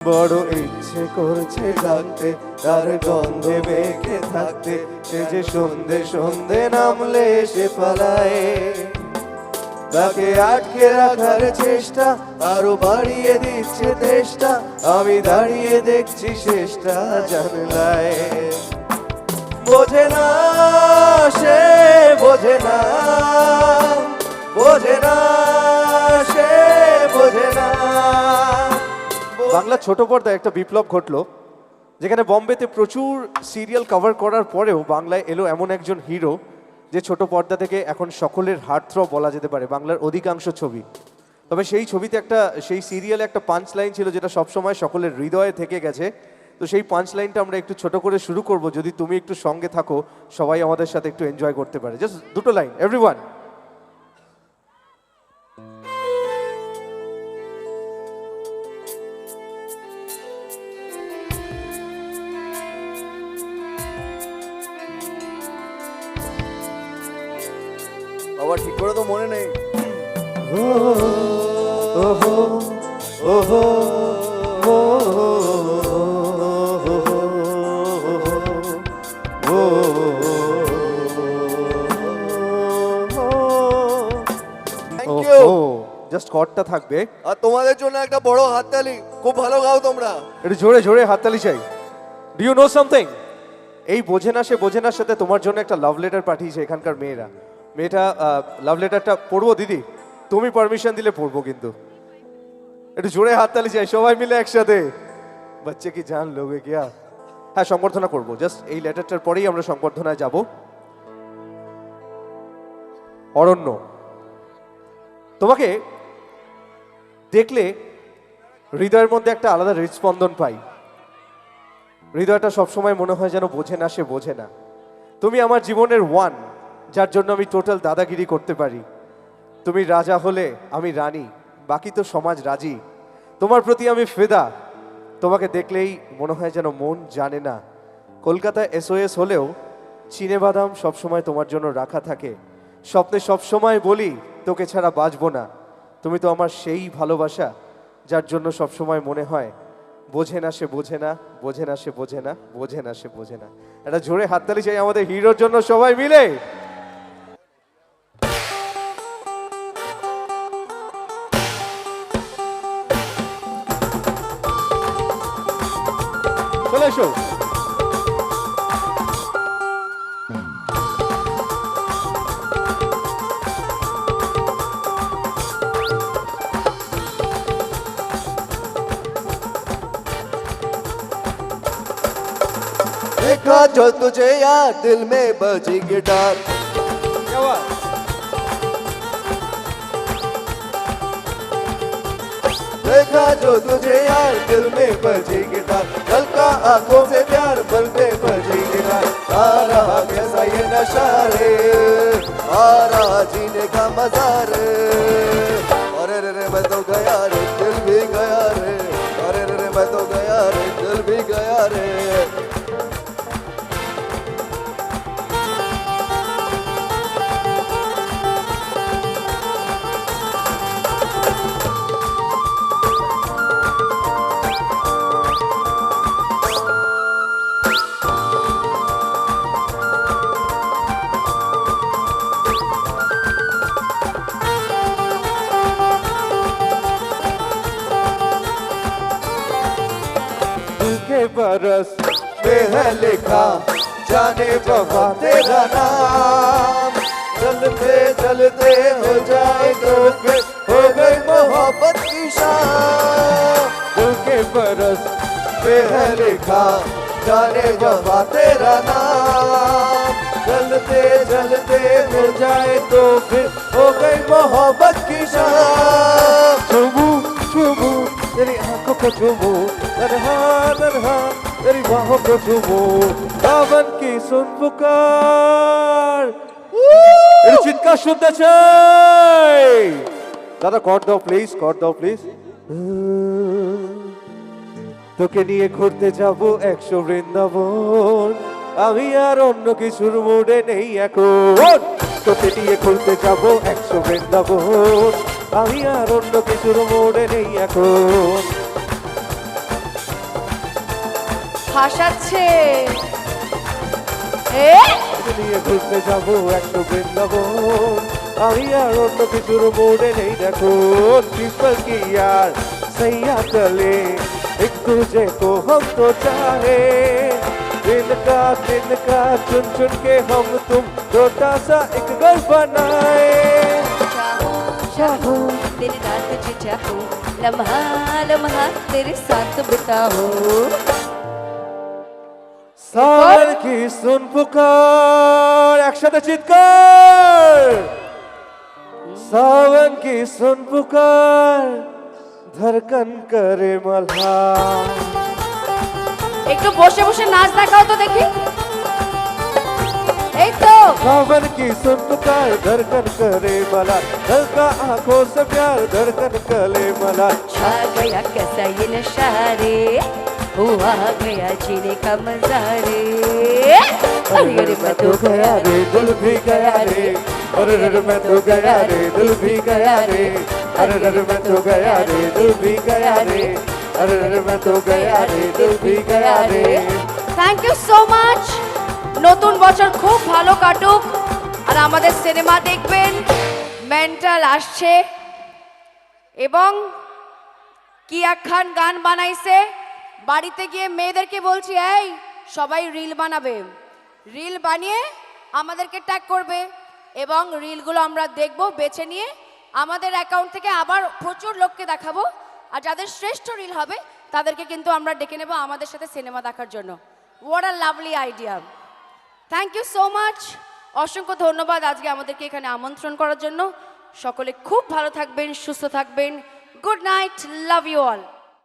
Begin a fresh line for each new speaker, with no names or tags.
বড় ইচ্ছে করছে জানতে তার গন্ধে মেখে থাকতে, সে যে সন্ধে সন্ধে নামলে সে পালায়। তাকে আটকে রাখার চেষ্টা আরো বাড়িয়ে দিচ্ছে তেষ্টা, আমি দাঁড়িয়ে দেখছি শেষটা জানলায়। বোঝে না সে, বোঝে না, বোঝে না সে, বোঝে না। বাংলা ছোট পর্দায় একটা বিপ্লব ঘটলো, যেখানে বম্বেতে প্রচুর সিরিয়াল কভার করার পরেও বাংলায় এলো এমন একজন হিরো, যে ছোট পর্দা থেকে এখন সকলের হার্টথ্রব বলা যেতে পারে বাংলার অধিকাংশ ছবি। তবে সেই ছবিতে সেই সিরিয়ালে একটা পাঞ্চ লাইন ছিল যেটা সবসময় সকলের হৃদয়ে থেকে গেছে। তো সেই পাঞ্চ লাইনটা আমরা একটু ছোট করে শুরু করব, যদি তুমি একটু সঙ্গে থাকো, সবাই আমাদের সাথে একটু এনজয় করতে পারে। জাস্ট দুটো লাইন, এভরিওয়ান।
আবার ঠিক করে তো মনে নেই।
জাস্ট কর্ডটা থাকবে,
আর তোমাদের জন্য একটা বড় হাততালি। খুব ভালো গাও তোমরা,
একটু জোরে জোরে হাততালি চাই। Do you know something? এই বোঝে না সে বোঝে না সাথে তোমার জন্য একটা লাভ লেটার পাঠিয়েছে এখানকার মেয়েরা। মেয়েটা লাভ লেটারটা পড়বো দিদি? তুমি পারমিশন দিলে পড়বো, কিন্তু একটু জোরে হাততালি চাই সবাই মিলে একসাথে। বাচ্চা কি জান লোগে কিয়া? হ্যাঁ, সংবর্ধনা করবো। জাস্ট এই লেটারটার পরেই আমরা সংবর্ধনায় যাব। অরণ্য, তোমাকে দেখলে হৃদয়ের মধ্যে একটা আলাদা হৃদস্পন্দন পাই। হৃদয়টা সবসময় মনে হয় যেন বোঝে না সে বোঝে না। তুমি আমার জীবনের ওয়ান, যার জন্য আমি টোটাল দাদাগিরি করতে পারি। তুমি রাজা হলে আমি রানী, বাকি তো সমাজ রাজি। তোমার প্রতি আমি ফেদা, তোমাকে দেখলেই মনে হয় যেন মন জানে না। কলকাতায় SOS হলেও চিনে বাদাম সবসময় তোমার জন্য রাখা থাকে। স্বপ্নে সবসময় বলি তোকে ছাড়া বাঁচবো না। তুমি তো আমার সেই ভালোবাসা, যার জন্য সবসময় মনে হয় বোঝে না সে বোঝে না, বোঝে না সে বোঝে না, বোঝে না সে বোঝে না। একটা জোরে হাততালি চাই আমাদের হিরোর জন্য সবাই মিলে। চলে এসো।
देखा जो तुझे यार दिल में बजी गिटार। देखा जो तुझे यार दिल में बजी गिटार, दिल का आंखों से प्यार बल पे बजी गिटार। आ रहा कैसा ये नशा रे, आ रहा जीने का मजा रे। अरे रे रे मैं तो गया रे, दिल भी गया रे। अरे रे रे मैं तो गया रे, दिल भी गया रे।
बरस
में है लिखा जाने वफा तेरा नाम। चलते चलते हो जाए तो फिर हो गई मोहब्बत की शाम।
दिल के बरस
में है लिखा जाने वफा तेरा नाम। चलते चलते हो जाए तो फिर हो गई मोहब्बत की शाम।
चुमू चुमू तेरी आंखों को चुमू, नन्हा नन्हा तेरी बाहों को चुमू, सावन की सुन पुकार। এর চিৎকার শুনতে চাই। দাদা কর দাও প্লিজ, কর দাও প্লিজ। তোকে নিয়ে ঘুরতে যাব 100 বৃন্দাবন, আমি আর অন্য কিছুর মুডে নেই এখন। তোকে নিয়ে ঘুরতে যাব 100 বৃন্দাবন, আমি আর অন্য কিছুর মোড়ে নেই এখন।
হাসাচ্ছে এ
নিয়ে ঘুরতে যাবো একটু বৃন্দাবন, আমি আর অন্য কিছুর মোড়ে নেই দেখো। ट्रिपल की यार सैया चले एक दूजे को हम तो चाहे, दिन का चुन चुन के हम तुम छोटा सा एक घर बनाए।
चाहो चाहो दिन रात जो चाहो, लम्हा लम्हा तेरे साथ बिताओ।
सावन की सुन पुकार, একসাথে চিৎকার। सावन की सुन पुकार, धड़कन करे मल्हार।
একটু বসে বসে নাচ দেখাও তো দেখি। এই তো
सावन की सुन पुकार, धड़कन करे मल्हार, हल्का आंखों से प्यार, धड़कन करे मल्हार।
छा गया कैसा ये नशा रे, हुआ गया जीने का मजा रे। अरे अरे मैं तो गया रे,
दिल भी गया रे, अरे अरे मैं तो गया रे, दिल भी गया रे, अरे अरे मैं तो गया रे, दिल भी गया रे, अरे अरे मैं तो गया रे, दिल भी गया रे।
Thank you so much. নতুন বছর খুব ভালো কাটুক, আর আমাদের সিনেমা দেখবেন। মেন্টাল আসছে এবং কিয়া খান গান বানাইছে। বাড়িতে গিয়ে মেয়েদেরকে বলছি, এই সবাই রিল বানাবে, রিল বানিয়ে আমাদেরকে ট্যাগ করবে এবং রিলগুলো আমরা দেখব, বেছে নিয়ে আমাদের অ্যাকাউন্ট থেকে আবার প্রচুর লোককে দেখাবো। আর যাদের শ্রেষ্ঠ রিল হবে তাদেরকে কিন্তু আমরা ডেকে নেব আমাদের সাথে সিনেমা দেখার জন্য। What a lovely idea. Thank you so much. অসংখ্য ধন্যবাদ আজকে আমাদেরকে এখানে আমন্ত্রণ করার জন্য। সকলে খুব ভালো থাকবেন, সুস্থ থাকবেন। Good night, love you all.